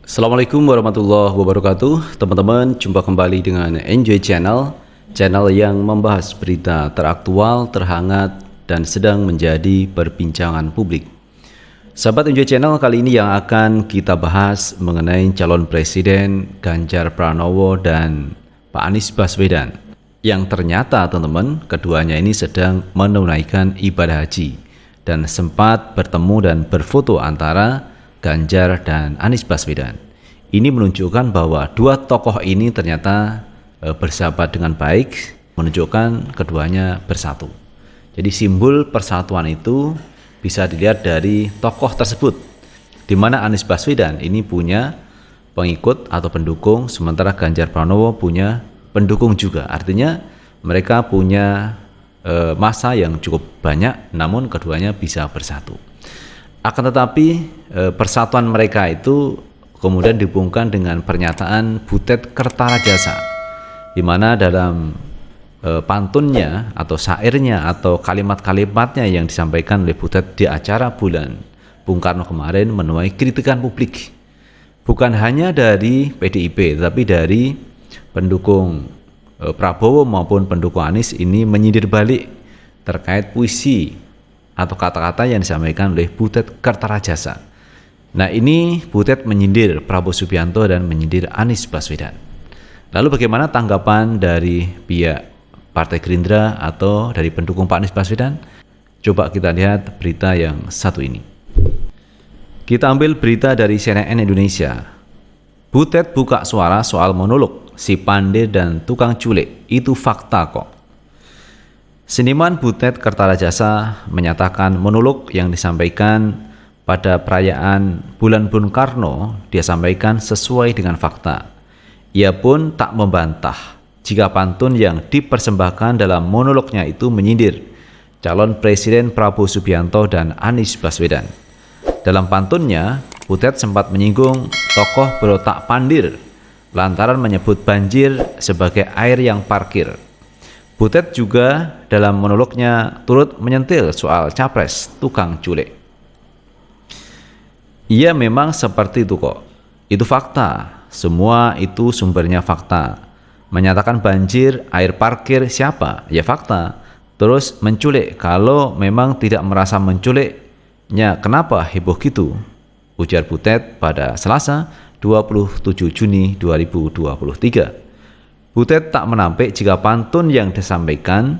Assalamualaikum warahmatullahi wabarakatuh. Teman-teman, jumpa kembali dengan Enjoy Channel, channel yang membahas berita teraktual, terhangat, dan sedang menjadi perbincangan publik. Sahabat Enjoy Channel, kali ini yang akan kita bahas mengenai calon presiden Ganjar Pranowo dan Pak Anies Baswedan, yang ternyata teman-teman keduanya ini sedang menunaikan ibadah haji dan sempat bertemu dan berfoto antara Ganjar dan Anies Baswedan. Ini menunjukkan bahwa dua tokoh ini ternyata bersahabat dengan baik, menunjukkan keduanya bersatu. Jadi simbol persatuan itu bisa dilihat dari tokoh tersebut, di mana Anies Baswedan ini punya pengikut atau pendukung, sementara Ganjar Pranowo punya pendukung juga. Artinya mereka punya massa yang cukup banyak, namun keduanya bisa bersatu. Akan tetapi persatuan mereka itu kemudian dihubungkan dengan pernyataan Butet Kertarajasa, di mana dalam pantunnya atau syairnya atau kalimat-kalimatnya yang disampaikan oleh Butet di acara bulan Bung Karno kemarin menuai kritikan publik, bukan hanya dari PDIP tetapi dari pendukung Prabowo maupun pendukung Anies. Ini menyindir balik terkait puisi atau kata-kata yang disampaikan oleh Butet Kertarajasa. Nah, ini Butet menyindir Prabowo Subianto dan menyindir Anies Baswedan. Lalu bagaimana tanggapan dari pihak Partai Gerindra atau dari pendukung Pak Anies Baswedan? Coba kita lihat berita yang satu ini. Kita ambil berita dari CNN Indonesia. Butet buka suara soal monolog si Pandir dan tukang culik, itu fakta kok. Seniman Butet Kertarajasa menyatakan monolog yang disampaikan pada perayaan bulan Bung Karno dia sampaikan sesuai dengan fakta. Ia pun tak membantah jika pantun yang dipersembahkan dalam monolognya itu menyindir calon presiden Prabowo Subianto dan Anies Baswedan. Dalam pantunnya, Butet sempat menyinggung tokoh berotak Pandir lantaran menyebut banjir sebagai air yang parkir. Butet juga dalam monolognya turut menyentil soal capres tukang culik. Iya, memang seperti itu kok. Itu fakta. Semua itu sumbernya fakta. Menyatakan banjir, air parkir siapa? Ya fakta. Terus menculik. Kalau memang tidak merasa menculiknya, kenapa heboh gitu? Ujar Butet pada Selasa 27 Juni 2023. Butet tak menampik jika pantun yang disampaikan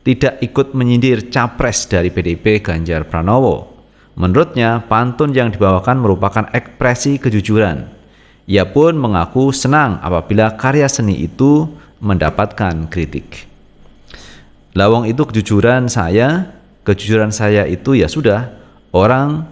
tidak ikut menyindir capres dari PDIP Ganjar Pranowo. Menurutnya, pantun yang dibawakan merupakan ekspresi kejujuran. Ia pun mengaku senang apabila karya seni itu mendapatkan kritik. Lawang itu kejujuran saya itu ya sudah, orang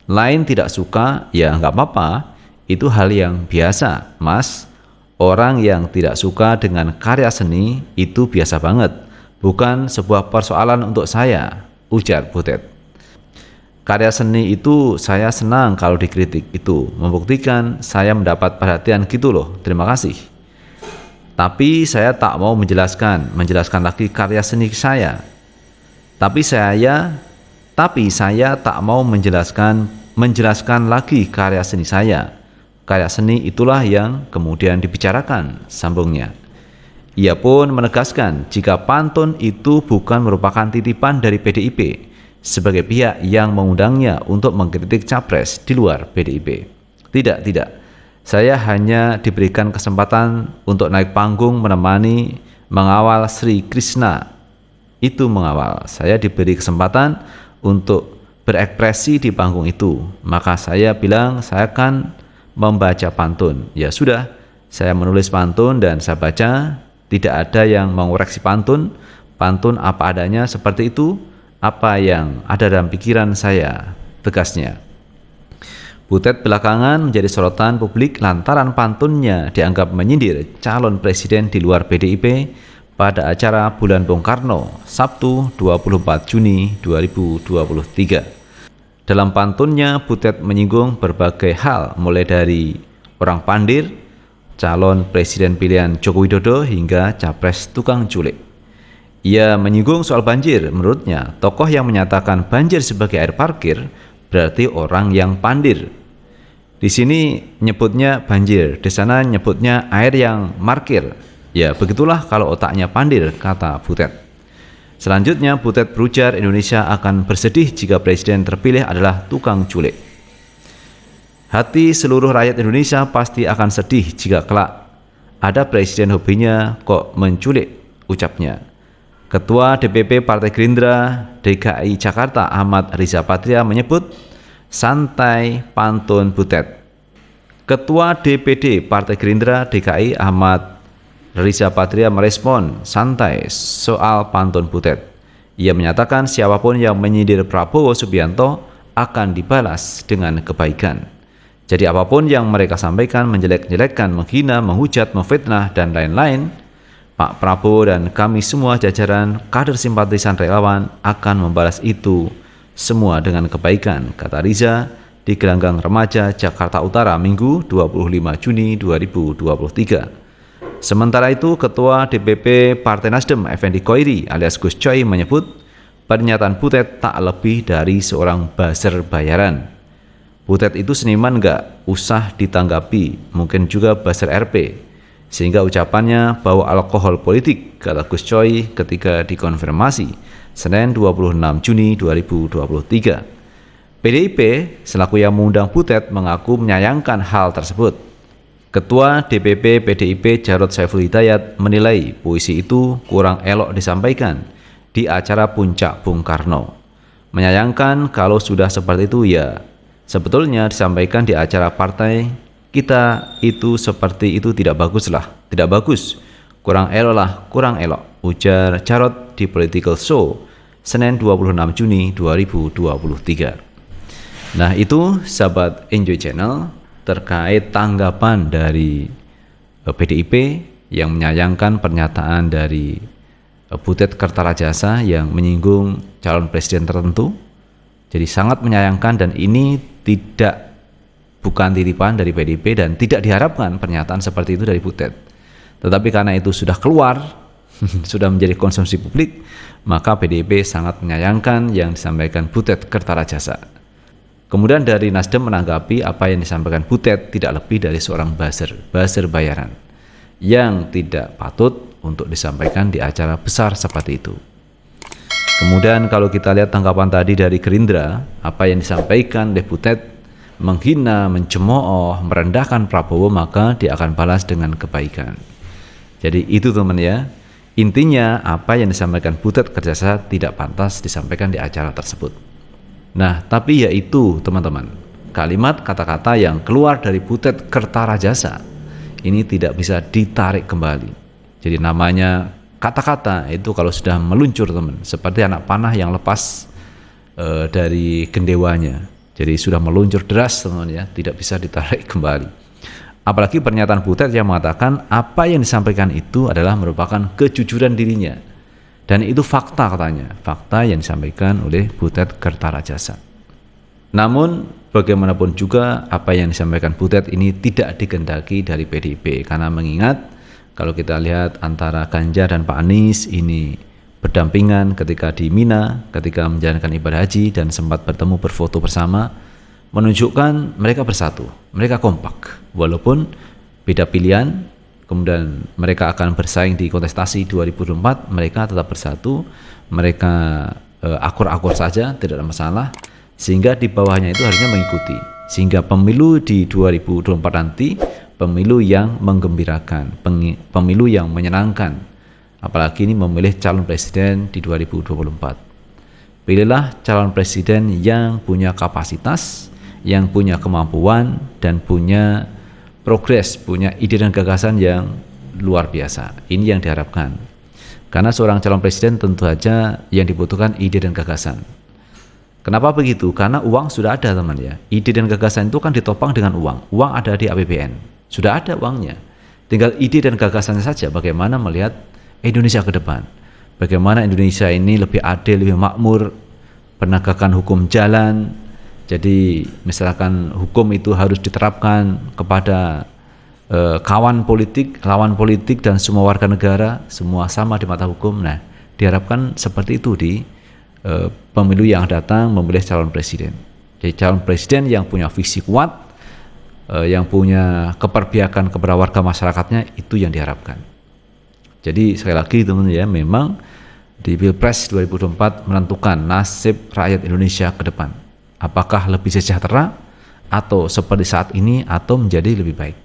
lain tidak suka ya nggak apa-apa, itu hal yang biasa, Mas. Orang yang tidak suka dengan karya seni itu biasa banget, bukan sebuah persoalan untuk saya, ujar Butet. Karya seni itu saya senang kalau dikritik, itu membuktikan saya mendapat perhatian gitu loh, terima kasih. Tapi saya tak mau menjelaskan lagi karya seni saya. Tapi saya tak mau menjelaskan lagi karya seni saya. Karya seni itulah yang kemudian dibicarakan, sambungnya. Ia pun menegaskan jika pantun itu bukan merupakan titipan dari PDIP sebagai pihak yang mengundangnya untuk mengkritik capres di luar PDIP. Tidak. Saya hanya diberikan kesempatan untuk naik panggung menemani mengawal Sri Krishna. Itu mengawal. Saya diberi kesempatan untuk berekspresi di panggung itu. Maka saya bilang saya akan membaca pantun. Ya sudah, saya menulis pantun dan saya baca. Tidak ada yang mengoreksi pantun. Pantun apa adanya seperti itu, apa yang ada dalam pikiran saya, tegasnya. Butet belakangan menjadi sorotan publik lantaran pantunnya dianggap menyindir calon presiden di luar PDIP pada acara bulan Bung Karno, Sabtu 24 Juni 2023. Dalam pantunnya, Butet menyinggung berbagai hal, mulai dari orang Pandir, calon presiden pilihan Joko Widodo, hingga capres tukang culik. Ia menyinggung soal banjir. Menurutnya, tokoh yang menyatakan banjir sebagai air parkir berarti orang yang pandir. Di sini nyebutnya banjir, di sana nyebutnya air yang markir. Ya, begitulah kalau otaknya pandil, kata Butet. Selanjutnya, Butet berujar Indonesia akan bersedih jika presiden terpilih adalah tukang culik. Hati seluruh rakyat Indonesia pasti akan sedih jika kelak ada presiden hobinya kok menculik, ucapnya. Ketua DPP Partai Gerindra DKI Jakarta Ahmad Riza Patria menyebut santai pantun Butet. Ketua DPD Partai Gerindra DKI Ahmad Riza Patria merespon santai soal pantun Butet. Ia menyatakan siapapun yang menyindir Prabowo Subianto akan dibalas dengan kebaikan. Jadi apapun yang mereka sampaikan, menjelek-jelekkan, menghina, menghujat, memfitnah, dan lain-lain, Pak Prabowo dan kami semua jajaran kader simpatisan relawan akan membalas itu semua dengan kebaikan, kata Riza di Gelanggang Remaja Jakarta Utara Minggu 25 Juni 2023. Sementara itu, Ketua DPP Partai Nasdem Effendi Koiri alias Gus Coy menyebut pernyataan Butet tak lebih dari seorang buzzer bayaran. Butet itu seniman nggak usah ditanggapi, mungkin juga buzzer RP, sehingga ucapannya bawa alkohol politik, kata Gus Coy ketika dikonfirmasi Senin 26 Juni 2023. PDIP selaku yang mengundang Butet mengaku menyayangkan hal tersebut. Ketua DPP PDIP Jarod Saiful Hidayat menilai puisi itu kurang elok disampaikan di acara Puncak Bung Karno. Menyayangkan kalau sudah seperti itu ya sebetulnya disampaikan di acara partai kita itu seperti itu tidak baguslah, tidak bagus, kurang elok lah, kurang elok, ujar Jarod di Political Show Senin 26 Juni 2023. Nah itu sahabat Enjoy Channel terkait tanggapan dari PDIP yang menyayangkan pernyataan dari Butet Kertarajasa yang menyinggung calon presiden tertentu. Jadi sangat menyayangkan dan ini bukan titipan dari PDIP dan tidak diharapkan pernyataan seperti itu dari Butet. Tetapi karena itu sudah keluar, sudah menjadi konsumsi publik, maka PDIP sangat menyayangkan yang disampaikan Butet Kertarajasa. Kemudian dari Nasdem menanggapi apa yang disampaikan Butet tidak lebih dari seorang buzzer bayaran yang tidak patut untuk disampaikan di acara besar seperti itu. Kemudian kalau kita lihat tanggapan tadi dari Gerindra, apa yang disampaikan oleh Butet menghina, mencemooh, merendahkan Prabowo, maka dia akan balas dengan kebaikan. Jadi itu teman ya, intinya apa yang disampaikan Butet Kertarajasa tidak pantas disampaikan di acara tersebut. Nah tapi yaitu teman-teman, kalimat kata-kata yang keluar dari Butet Kertarajasa ini tidak bisa ditarik kembali. Jadi namanya kata-kata itu kalau sudah meluncur teman, seperti anak panah yang lepas dari gendewanya. Jadi sudah meluncur deras teman ya, tidak bisa ditarik kembali. Apalagi pernyataan Butet yang mengatakan apa yang disampaikan itu adalah merupakan kejujuran dirinya. Dan itu fakta katanya, fakta yang disampaikan oleh Butet Kertarajasa. Namun bagaimanapun juga apa yang disampaikan Butet ini tidak dikehendaki dari PDIP, karena mengingat kalau kita lihat antara Ganjar dan Pak Anies ini berdampingan ketika di Mina, ketika menjalankan ibadah haji dan sempat bertemu berfoto bersama, menunjukkan mereka bersatu, mereka kompak. Walaupun beda pilihan, kemudian mereka akan bersaing di kontestasi 2024, mereka tetap bersatu, mereka akur-akur saja, tidak ada masalah, sehingga di bawahnya itu harusnya mengikuti. Sehingga pemilu di 2024 nanti pemilu yang menggembirakan, pemilu yang menyenangkan, apalagi ini memilih calon presiden di 2024. Pilihlah calon presiden yang punya kapasitas, yang punya kemampuan, dan punya progres, punya ide dan gagasan yang luar biasa. Ini yang diharapkan. Karena seorang calon presiden tentu saja yang dibutuhkan ide dan gagasan. Kenapa begitu? Karena uang sudah ada teman ya. Ide dan gagasan itu kan ditopang dengan uang. Uang ada di APBN. Sudah ada uangnya. Tinggal ide dan gagasannya saja bagaimana melihat Indonesia ke depan. Bagaimana Indonesia ini lebih adil, lebih makmur, penegakan hukum jalan. Jadi misalkan hukum itu harus diterapkan kepada kawan politik, lawan politik, dan semua warga negara, semua sama di mata hukum. Nah, diharapkan seperti itu di pemilu yang datang memilih calon presiden. Jadi calon presiden yang punya visi kuat, yang punya keperpihakan kepada warga masyarakatnya, itu yang diharapkan. Jadi sekali lagi teman-teman ya, memang di Pilpres 2024 menentukan nasib rakyat Indonesia ke depan. Apakah lebih sejahtera atau seperti saat ini atau menjadi lebih baik.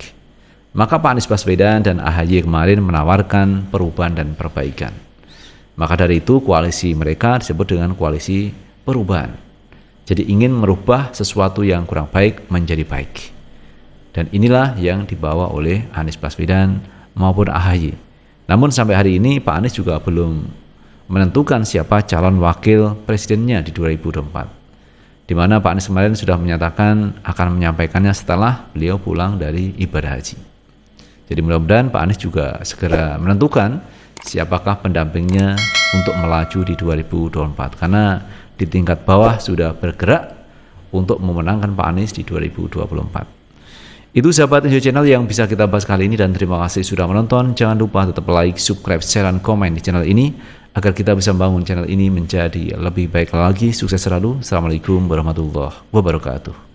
Maka Pak Anies Baswedan dan AHY kemarin menawarkan perubahan dan perbaikan. Maka dari itu koalisi mereka disebut dengan koalisi perubahan. Jadi ingin merubah sesuatu yang kurang baik menjadi baik. Dan inilah yang dibawa oleh Anies Baswedan maupun AHY. Namun sampai hari ini Pak Anies juga belum menentukan siapa calon wakil presidennya di 2024. Di mana Pak Anies kemarin sudah menyatakan akan menyampaikannya setelah beliau pulang dari ibadah haji. Jadi mudah-mudahan Pak Anies juga segera menentukan siapakah pendampingnya untuk melaju di 2024. Karena di tingkat bawah sudah bergerak untuk memenangkan Pak Anies di 2024. Itu sahabat Enjoy Channel yang bisa kita bahas kali ini, dan terima kasih sudah menonton. Jangan lupa tetap like, subscribe, share, dan komen di channel ini agar kita bisa membangun channel ini menjadi lebih baik lagi. Sukses selalu. Assalamualaikum warahmatullahi wabarakatuh.